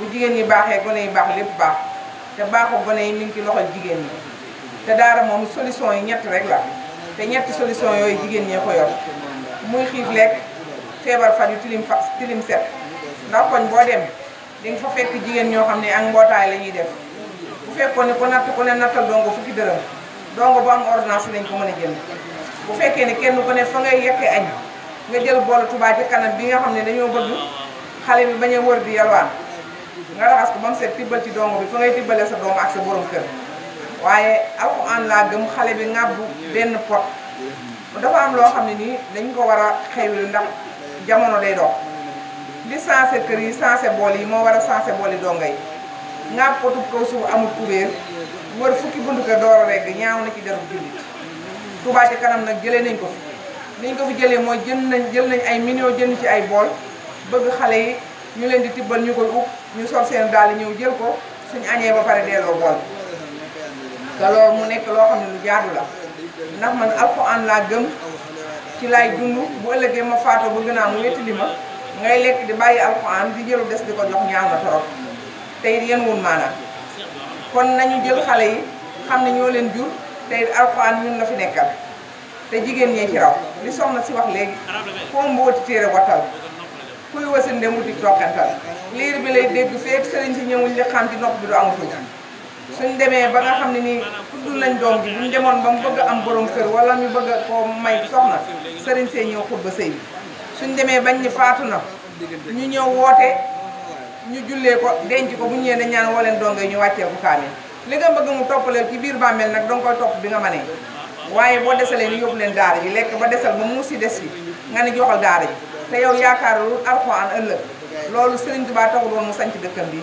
bu jigéen ñi baaxee gone yi baax lépp baax te baaxu gone yi mi ngi ci loxol jigéen ñi te daara moom solution yi ñett rek la te ñetti solution yooyu jigéen ñee ko yor muy xiif lekk feebar faju tilim set ndax koñ boo dem di nga fa fekk jigéen ñoo xam ne ak mbootaay la ñuy def bu fekkoon ne ku ne nattal dongo fukki dërëm dongo bu am ordonnance lañ ko mën a jënd bu fekkee ne kenn ku ne fa ngay yekkee añ nga jël boolu Touba Ca Kanam bi nga xam ne dañoo bëgg xale bi bañ a wër di yalwaan nga raxas ko ba mu set tibbal ci dongo bi fa ngay tibbalee sa doom ak sa borom kër waaye alxuraan laa gëm xale bi ŋàbbu benn pot dafa am loo xam ne nii dañ ko war a xewil ndax jamono day dox li sensé kër yi sensé bool yi moo war a sensé bool yi dongo yi ŋàbb potub kaw suuf amul kubéer wër fukki buntu kër door a regg ñaaw na ci derub jullit Touba Ca Kanam nag jëlee nañ ko fi niñ ko fi jëlee mooy jël nañ ay millions jënd ci ay bool bëgg xale yi ñu leen di tibbal ñu koy ub ñu sol seen daal ñëw jël ko suñu añee ba pare delloo bool te loolu mu nekk loo xam ne lu jaadu la ndax man alxuraan laa gëm ci lay dund bu ëllëgee ma faatoo bëgg naa mu wettali ma ngay lekk di bàyyi alxuraan di jëlu des di ko jox ñaaw na torop te it yéen wun maanaam kon nañu jël xale yi xam ne ñoo leen jur te it alxuraan ñun la fi nekkal te jigéen ñee ci raw li soxna si wax léegi foo mbooti téere wattal kuy wasin dem wuti tokkantal liir bi lay dégg feek sëriñ si ñëwuñ li xam ci nopp bi du amatul suñ demee ba nga xam ne nii tudd nañ doom ji buñ demoon ba mu bëgg am borom kër wala ñu bëgg koo may soxna sëriñ see ñëw xutba sëy bi suñ demee bañ ni faatu na ñu ñëw woote ñu jullee ko denc ko bu ñëwee dañ ñaan woo leen dongo yi ñu wàccee ko kaamil li nga bëgg mu toppale ci biir bàmmeel nag danga koy topp bi nga mënee waaye boo desalee ni yóbbu leen daara ji lekk ba desal ba muus si des yi nga ne joxal daara ji te yow yaakaarul alxuraan ëllëg loolu Sëriñ Tuubaa taxul woon mu sanc dëkkam bi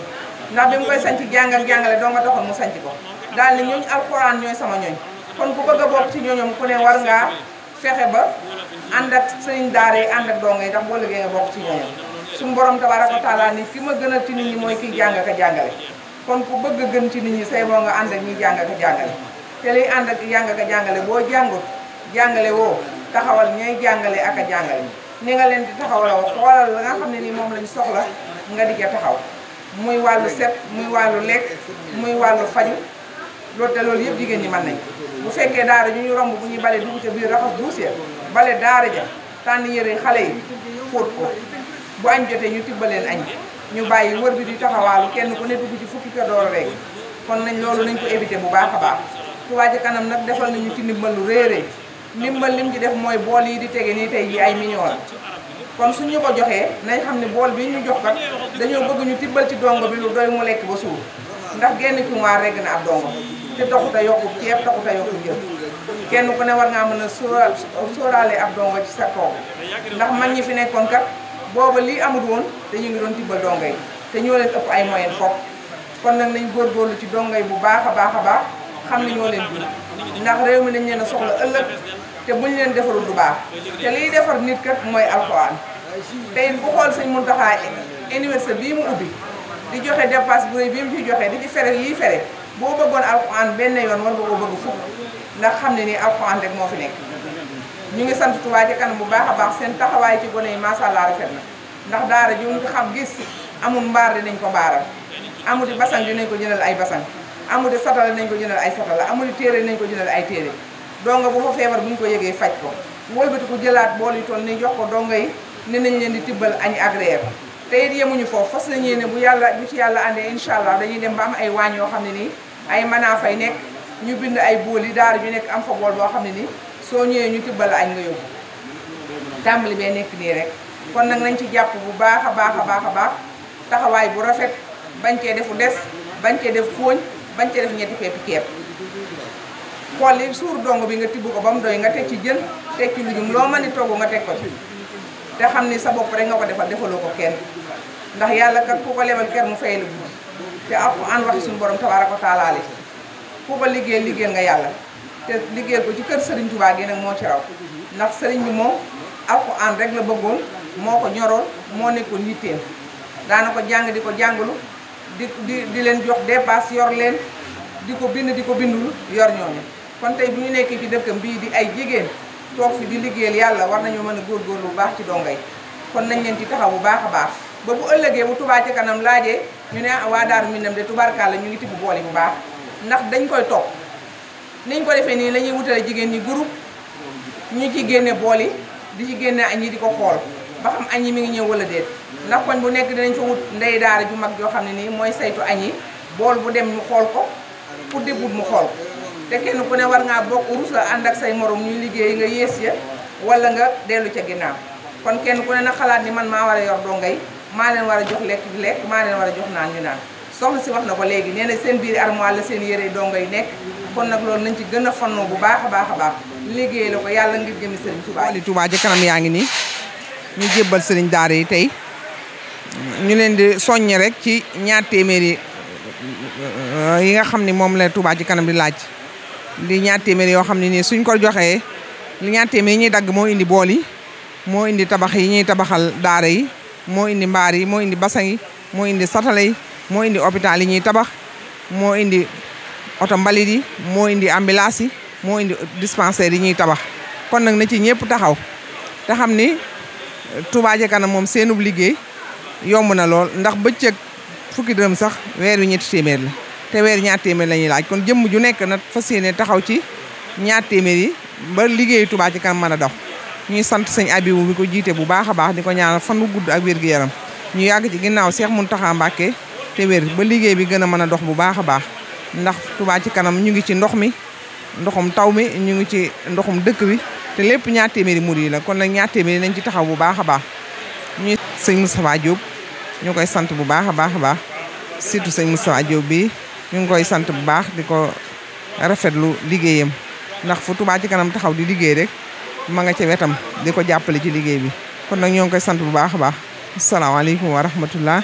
ndax bi mu koy sanc jàng ak jàngale doo nga taxoon mu sanc ko daal ni ñooñ alxuraan ñooy sama ñooñ kon ku bëgg a bokk ci ñooñom ku ne war ngaa fexe ba ànd ak sëriñ daara yi ànd ak dongo yi ndax boo liggéey nga bokk ci ñooñom suñu borom tabaaraka wa taala ni ki ma gënal ci nit ñi mooy kiy jàng ak a jàngale kon ku bëgg a gën ci nit ñi say boo nga ànd ak ñuy jàng ak a jàngale te liy ànd ak jàng ak a jàngale boo jàngut jàngale woo taxawal ñay jàngale ak a jàngale ni nga leen di taxawaloo xoolal la nga xam ne nii moom lañ soxla nga di ca taxaw muy wàllu set muy wàllu lekk muy wàllu faju loolu te loolu yëpp jigéen ñi mën nañ bu fekkee daara ju ñu romb bu ñuy bale dugg ca biir raxas duus ya bale daara ja tànn yëre xale yi fóot ko bu añ jotee ñu tibbaleen añ ñu bàyyi wër bi di taxawaalu kenn ku ne dugg ci fukki kër door rek kon nañ loolu nañ ko éviter bu baax a baax Touba Ca Kanam nag defal nañu ci ndimbal lu réeré ndimbal lim ci def mooy bool yi di tege nii tey yi ay millions la kon suñu ko joxee nañ xam ne bool bi ñu jox kat dañoo bëgg ñu tibbal ci dongo bi lu doy mu lekk ba suur ndax genn cumaar regg na ab dongo te taxut a yokku ceeb taxut a yokku njël kenn ku ne war ngaa mën a sóoraale ab dongo ci sa kaw ndax mag ñi fi nekkoon kat booba lii amul woon te ñu ngi doon tibbal dongo yi te ñoo leen ëpp ay moyen foofu kon nag nañ góorgóorlu ci dongo yi bu baax a baax a baax xam ne ñoo leen jur ndax réew mi dañ leen a soxla ëllëg te buñ leen defarul du baax te liy defar nit kat mooy alxuraan te it bu xool sëñ Muntaxa université bii mu ubbi di joxe dépasse bu rëy bii mu ci joxe di ci fere lii fere boo bëggoon alxuraan benn yoon war nga koo bëgg fukk ndax xam ne nii alxuraan rek moo fi nekk ñu ngi sant Touba Ca Kanam bu baax a baax seen taxawaay ci gone yi macha allah rafet na ndax daara ju ñu xam gis amul mbaar dinañ ko mbaaral amuti basang dinañ ko jëndal ay basang amuti satala dinañ ko jëndal ay satala amuti téere dinañ ko jëndal ay téere donga bu fa feebar bu ñu ko yëgee faj ko wëlbati ko jëlaat bool yu toll ni jox ko donga yi ne nañ leen di tibbal añ ak reer te it yemuñu foofu fas nañu ne bu ci yàlla àndee incha allah dañuy dem ba am ay waañ yoo xam ne nii ay manaa fay nekk ñu bind ay bool yi daara ju nekk am fa bool boo xam ne nii soo ñëwee ñu tibbal añ nga yóbbu tàmbali bee nekk nii rek kon nag nañ ci jàpp bu baax a baax a baax a baax taxawaay bu rafet bañ cee defu des bañ cee def fóoñ bañ cee def ñetti peppi keeb xool li suur dong bi nga tibb ko ba mu doy nga teg ci jën teg ci lujum loo mën di togg nga teg ko ci te xam ni sa bopp rek nga ko defal defaloo ko kenn ndax yàlla kat ku ko lebal ker mu fay la guddi te alxuraan waxi suñu borom tabaaraka wa taala ku ko liggéeyal nga yàlla te liggéeyal ko ci kër Serigne Touba gi nag moo ci raw ndax Serigne bi moom alxuraan rek la bëggoon moo ko ñoroon moo nekkoon yitteem daana ko jàng di ko jàngalu di leen jox dépasse yor leen di ko bind di ko bindul yor ñooñu kon tey bu ñu nekkee ci dëkkam bii di ay jigéen toog fi di liggéeyal yàlla war nañoo mën a góorgóorlu bu baax ci donga yi kon nañ leen ci taxaw bu baax a baax ba bu ëllëgee bu Touba Ca Kanam laajee ñu ne waa Daaru Minam de tubarkalla ñu ngi tibb bool yi bu baax ndax dañ koy topp niñ ko defee nii la ñuy wutale jigéen ñi groupe ñu ci génne bool yi di ci génne añ yi di ko xool ba xam añ yi mi ngi ñëw wala déet ndax koñ bu nekk dinañ fa wut ndey daara ju mag joo xam ne nii mooy saytu añ yi bool bu dem ñu xool ko pour déggut mu xool te kenn ku ne war ngaa bokk rus la ànd ak say morom ñuy liggéey nga yées ya wala nga dellu ca ginnaaw kon kenn ku ne na xalaat ni man maa war a yor dongay maa leen war a jox lekk di lekk maa leen war a jox naan ñu naan soxna si wax na ko léegi nee na seen biir armoire la seen yére dongay nekk kon nag loolu nañ ci gën a fannoo bu baax a baax a baax liggéey la ko yàlla ngir jëmi Serigne Touba. li Touba Ca Kanam yaa ngi nii ñu jébbal Serigne daara yi tey ñu leen di soññ rek ci ñaar téeméeri yi nga xam ni moom la Touba Ca Kanam di laaj di ñaar téeméeri yoo xam ne nii suñ ko joxee li ñaar téeméeri yi ñuy dagg moo indi bool yi moo indi tabax yi ñuy tabaxal daara yi moo indi mbaar yi moo indi basang yi moo indi satala yi moo indi hôpital yi ñuy tabax moo indi oto mbalit yi moo indi ambulance yi moo indi dispensaire yi ñuy tabax kon nag na ci ñëpp taxaw te xam ni Touba Ca Kanam moom seenub liggéey yomb na lool ndax bëccëg fukki dërëm sax weer wi ñetti téeméer la te weer ñaar téeméer la ñuy laaj kon jëmm ju nekk na fas yéene taxaw ci ñaar téeméer yi ba liggéeyu Touba Ca Kanam mën a dox ñuy sant sëñ Abibu bi ko jiite bu baax a baax di ko ñaanal fan wu gudd ak wér-gu-yaram ñu yàgg ci ginnaaw Cheikh Mountakha Mbacké te wér ba liggéey bi gën a mën a dox bu baax a baax ndax Touba Ca Kanam ñu ngi ci ndox mi ndoxum taw mi ñu ngi ci ndoxum dëkk bi te lépp ñaar téeméeri murid yi la kon nag ñaar téeméeri nañ ci taxaw bu baax a baax ñuy sëñ Moustapha Diop ñu koy sant bu baax a baax a baax surtout sëñ Moustapha Diop bi ñu ngi koy sant bu baax di ko rafetlu liggéeyam ndax fu Touba Ca Kanam taxaw di liggéey rek ma nga ca wetam di ko jàppale ci liggéey bi kon nag ñoo ngi koy sant bu baax a baax asalaamaaleykum wa rahmatullah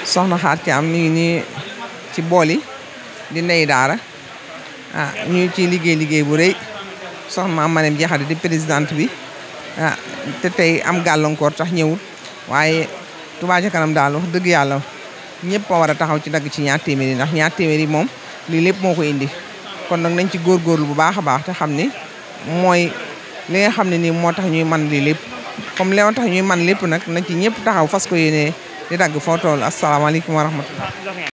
soxna Xaar Caam mi ngi nii ci bool yi di ndey daara ñu ci liggéey bu rëy soxna Maam Manem Jaxate di présidente bi te tey am gàllankoor tax ñëwul waaye Touba Ca Kanam daal wax dëgg yàlla ñëpp a war a taxaw ci dagg ci ñaar téeméeri ndax ñaar téeméeri moom lii lépp moo ko indi kon nag nañ ci góorgóorlu bu baax a baax te xam ni mooy li nga xam ne nii moo tax ñuy man lii lépp comme li tax ñuy man lépp nag nañ ci ñëpp taxaw fas ko yéene di dagg foo toll asalaamaaleykum wa rahmatullah